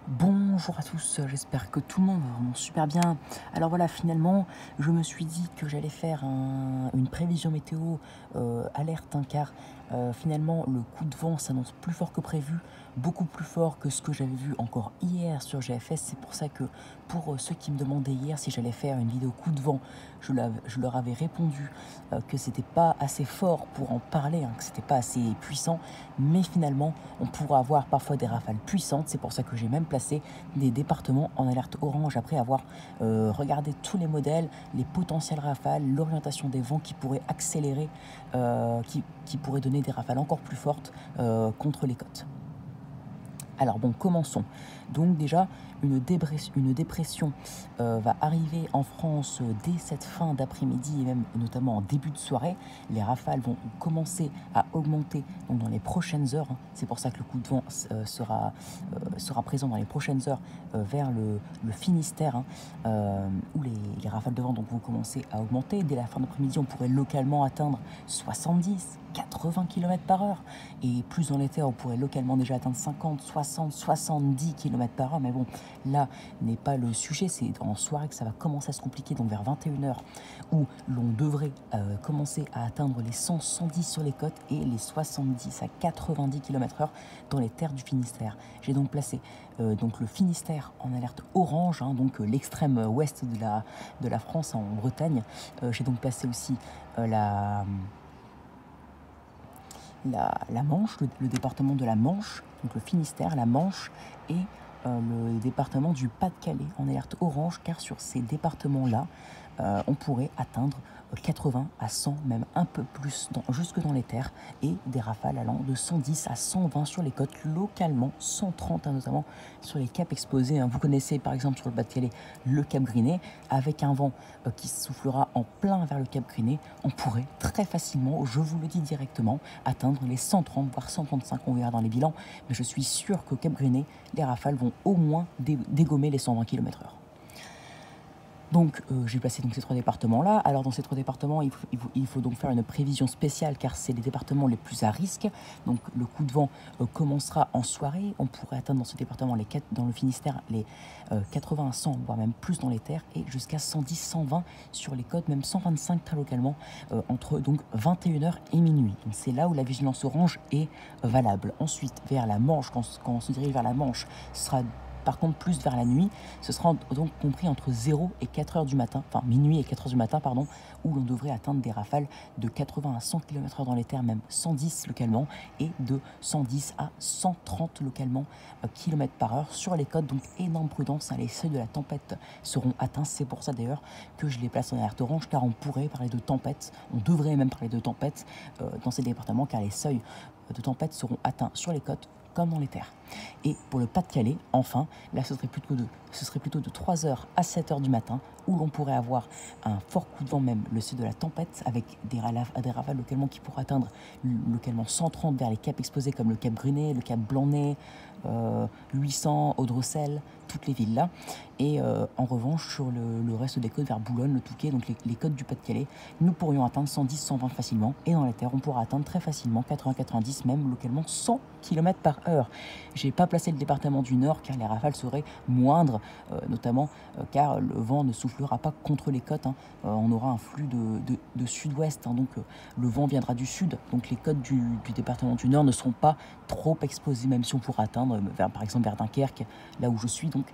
Bonjour à tous, j'espère que tout le monde va vraiment super bien. Alors voilà, finalement, je me suis dit que j'allais faire une prévision météo alerte, hein, car finalement, le coup de vent s'annonce plus fort que prévu, beaucoup plus fort que ce que j'avais vu encore hier sur GFS. C'est pour ça que pour ceux qui me demandaient hier si j'allais faire une vidéo coup de vent, je leur avais répondu que c'était pas assez fort pour en parler, hein, que c'était pas assez puissant, mais finalement, on pourra avoir parfois des rafales puissantes. C'est pour ça que j'ai même placé des départements en alerte orange après avoir regardé tous les modèles, les potentielles rafales, l'orientation des vents qui pourraient accélérer, qui pourraient donner des rafales encore plus fortes contre les côtes. Alors bon, commençons. Donc déjà, une dépression va arriver en France dès cette fin d'après-midi et même notamment en début de soirée. Les rafales vont commencer à augmenter donc, dans les prochaines heures, hein. C'est pour ça que le coup de vent sera présent dans les prochaines heures vers le Finistère, hein, où les rafales de vent donc, vont commencer à augmenter. Dès la fin d'après-midi, on pourrait localement atteindre 70, 80 km par heure. Et plus dans les terres, on pourrait localement déjà atteindre 50, 60, 70 km par heure. Mais bon, là n'est pas le sujet. C'est en soirée que ça va commencer à se compliquer, donc vers 21 h, où l'on devrait commencer à atteindre les 100, 110 sur les côtes et les 70 à 90 km/h dans les terres du Finistère. J'ai donc placé donc le Finistère en alerte orange, hein, donc l'extrême ouest de la France, en Bretagne. J'ai donc placé aussi la Manche, le département de la Manche, donc le Finistère, la Manche et le département du Pas-de-Calais en alerte orange, car sur ces départements-là, on pourrait atteindre 80 à 100, même un peu plus, jusque dans les terres, et des rafales allant de 110 à 120 sur les côtes, localement 130, hein, notamment sur les caps exposés, hein. Vous connaissez par exemple sur le Pas-de-Calais le cap Griné, avec un vent qui soufflera en plein vers le cap Griné, on pourrait très facilement, je vous le dis directement, atteindre les 130 voire 135, on verra dans les bilans, mais je suis sûr qu'au cap Griné, les rafales vont au moins dégommer les 120 km/h. Donc j'ai placé donc ces trois départements-là. Alors dans ces trois départements, il faut donc faire une prévision spéciale car c'est les départements les plus à risque. Donc le coup de vent commencera en soirée. On pourrait atteindre dans ce département, dans le Finistère, les 80 à 100, voire même plus dans les terres, et jusqu'à 110, 120 sur les côtes, même 125 très localement, entre donc 21 h et minuit. Donc c'est là où la vigilance orange est valable. Ensuite, vers la Manche, quand on se dirige vers la Manche, ce sera par contre plus vers la nuit. Ce sera donc compris entre 0 et 4 heures du matin, enfin minuit et 4 heures du matin, pardon, où l'on devrait atteindre des rafales de 80 à 100 km/h dans les terres, même 110 localement, et de 110 à 130 localement km/h sur les côtes. Donc énorme prudence, hein, les seuils de la tempête seront atteints. C'est pour ça d'ailleurs que je les place en alerte orange, car on pourrait parler de tempête, on devrait même parler de tempête dans ces départements, car les seuils de tempête seront atteints sur les côtes comme dans les terres. Et pour le Pas-de-Calais, enfin, là ce serait plutôt de 3 h à 7 h du matin, où l'on pourrait avoir un fort coup de vent, même le seuil de la tempête, avec des rafales localement qui pourraient atteindre localement 130 vers les caps exposés comme le cap Griné, le cap Blanc-Nez, 800, Audrecel, toutes les villes là. Et en revanche, sur le reste des côtes vers Boulogne, le Touquet, donc les côtes du Pas-de-Calais, nous pourrions atteindre 110, 120 facilement. Et dans les terres, on pourra atteindre très facilement 80, 90, même localement 100 km/h. J'ai pas placé le département du Nord car les rafales seraient moindres, notamment car le vent ne soufflera pas contre les côtes, hein. On aura un flux de sud-ouest, hein, donc le vent viendra du sud. Donc les côtes du département du Nord ne seront pas trop exposées, même si on pourra atteindre, par exemple vers Dunkerque, là où je suis, donc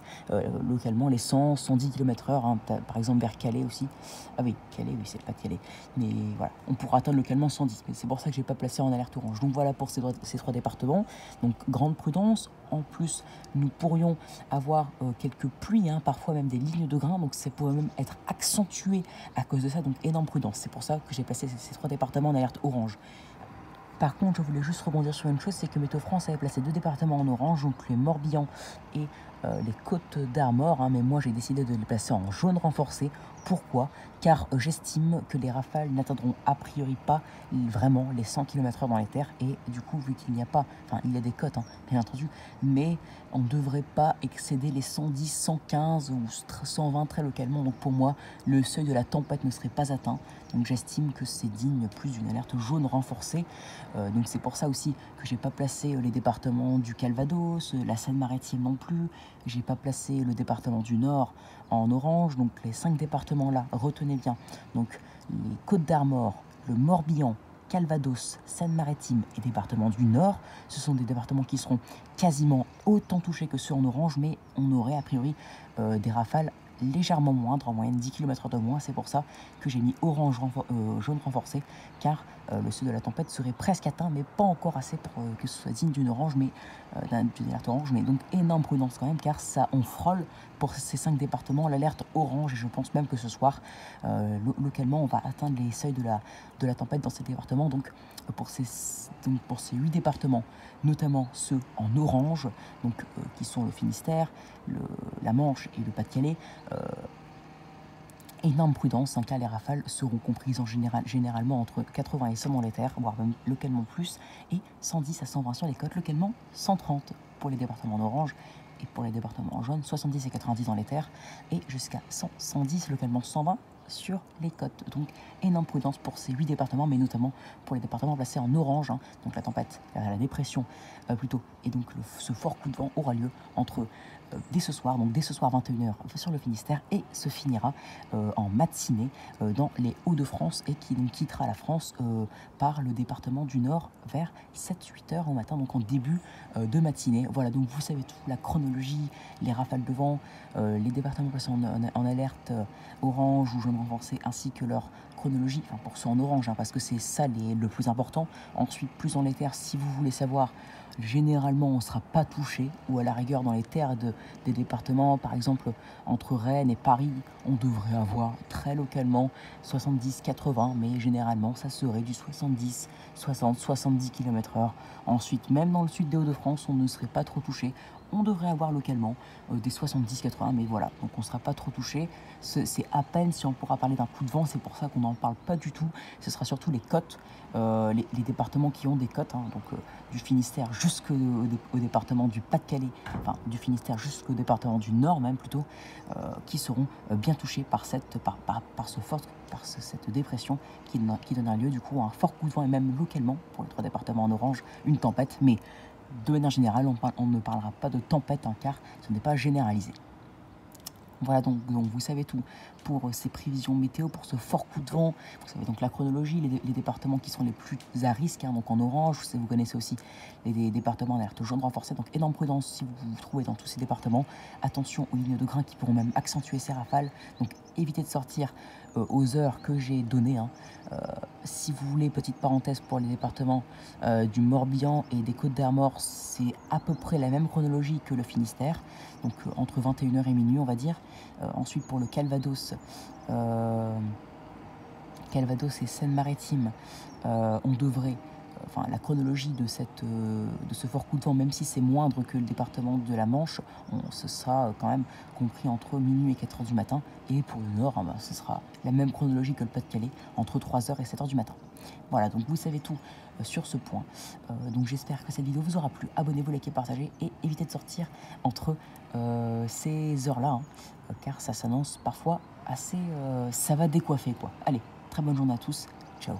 localement les 100, 110 km/h, hein, par exemple vers Calais aussi. Ah oui, Calais, oui, c'est pas Calais. Mais voilà, on pourra atteindre localement 110. Mais c'est pour ça que je n'ai pas placé en alerte orange. Donc voilà pour ces trois départements. Donc grande prudence. En plus, nous pourrions avoir quelques pluies, hein, parfois même des lignes de grains. Donc ça pourrait même être accentué à cause de ça. Donc énorme prudence. C'est pour ça que j'ai placé ces trois départements en alerte orange. Par contre, je voulais juste rebondir sur une chose, c'est que Météo France avait placé deux départements en orange, donc les Morbihan et les Côtes d'Armor, hein, mais moi j'ai décidé de les placer en jaune renforcé Pourquoi? Car j'estime que les rafales n'atteindront a priori pas vraiment les 100 km/h dans les terres, et du coup, vu qu'il n'y a pas, enfin il y a des cotes, hein, bien entendu, mais on ne devrait pas excéder les 110, 115 ou 120 très localement. Donc pour moi, le seuil de la tempête ne serait pas atteint. Donc j'estime que c'est digne plus d'une alerte jaune renforcée. Donc c'est pour ça aussi que j'ai pas placé les départements du Calvados, la Seine-Maritime non plus. J'ai pas placé le département du Nord en orange. Donc les 5 départements là, retenez bien. Donc les Côtes-d'Armor, le Morbihan, Calvados, Seine-Maritime et département du Nord, ce sont des départements qui seront quasiment autant touchés que ceux en orange, mais on aurait a priori des rafales légèrement moindres, en moyenne 10 km/h de moins. C'est pour ça que j'ai mis jaune renforcé, car le seuil de la tempête serait presque atteint, mais pas encore assez pour que ce soit digne d'une orange, mais d'une alerte orange. Mais donc énorme prudence quand même, car ça, on frôle pour ces 5 départements l'alerte orange, et je pense même que ce soir, localement, on va atteindre les seuils de la tempête dans ces départements. Donc pour ces 8 départements, notamment ceux en orange, donc qui sont le Finistère, la Manche et le Pas-de-Calais, énorme prudence, car les rafales seront comprises généralement entre 80 et 100 dans les terres, voire même localement plus, et 110 à 120 sur les côtes, localement 130 pour les départements en orange, et pour les départements en jaune, 70 et 90 dans les terres, et jusqu'à 100, 110, localement 120 sur les côtes. Donc énorme prudence pour ces 8 départements, mais notamment pour les départements placés en orange, donc la tempête, la dépression plutôt, et donc ce fort coup de vent aura lieu entre dès ce soir 21h sur le Finistère, et se finira en matinée dans les Hauts-de-France, et qui donc quittera la France par le département du Nord vers 7-8 heures au matin, donc en début de matinée. Voilà, donc vous savez tout, la chronologie, les rafales de vent, les départements placés en alerte orange ou jaune renforcé, ainsi que leur chronologie, enfin pour ceux en orange, parce que c'est ça le plus important. Ensuite, plus dans les terres, si vous voulez savoir, généralement on ne sera pas touché, ou à la rigueur dans les terres des départements, par exemple entre Rennes et Paris, on devrait avoir très localement 70-80, mais généralement ça serait du 70, 60, 70 km/h. Ensuite, même dans le sud des Hauts-de-France, on ne serait pas trop touché. On devrait avoir localement des 70-80, mais voilà, donc on ne sera pas trop touché. C'est à peine si on pourra parler d'un coup de vent, c'est pour ça qu'on n'en parle pas du tout. Ce sera surtout les côtes, les départements qui ont des côtes, donc du Finistère jusqu'au département du Pas-de-Calais, enfin du Finistère jusqu'au département du Nord même plutôt, qui seront bien touchés par cette dépression qui donnera lieu du coup à un fort coup de vent, et même localement pour les 3 départements en orange, une tempête. Mais de manière générale, on ne parlera pas de tempête, car ce n'est pas généralisé. Voilà, donc vous savez tout pour ces prévisions météo, pour ce fort coup de vent. Vous savez donc la chronologie, les départements qui sont les plus à risque, donc en orange. Vous connaissez aussi les départements en alerte jaune renforcée. Donc énorme prudence si vous vous trouvez dans tous ces départements. Attention aux lignes de grains qui pourront même accentuer ces rafales. Donc évitez de sortir aux heures que j'ai données. Si vous voulez, petite parenthèse pour les départements du Morbihan et des Côtes-d'Armor, c'est à peu près la même chronologie que le Finistère, donc entre 21h et minuit on va dire. Ensuite pour le Calvados et Seine-Maritime, on devrait, la chronologie de ce fort coup de vent, même si c'est moindre que le département de la Manche, ce sera quand même compris entre minuit et 4h du matin. Et pour le Nord, ce sera la même chronologie que le Pas-de-Calais, entre 3h et 7h du matin. Voilà, donc vous savez tout sur ce point. Donc j'espère que cette vidéo vous aura plu. Abonnez-vous, likez, partagez, et évitez de sortir entre ces heures-là, car ça s'annonce parfois assez... ça va décoiffer, quoi. Allez, très bonne journée à tous. Ciao.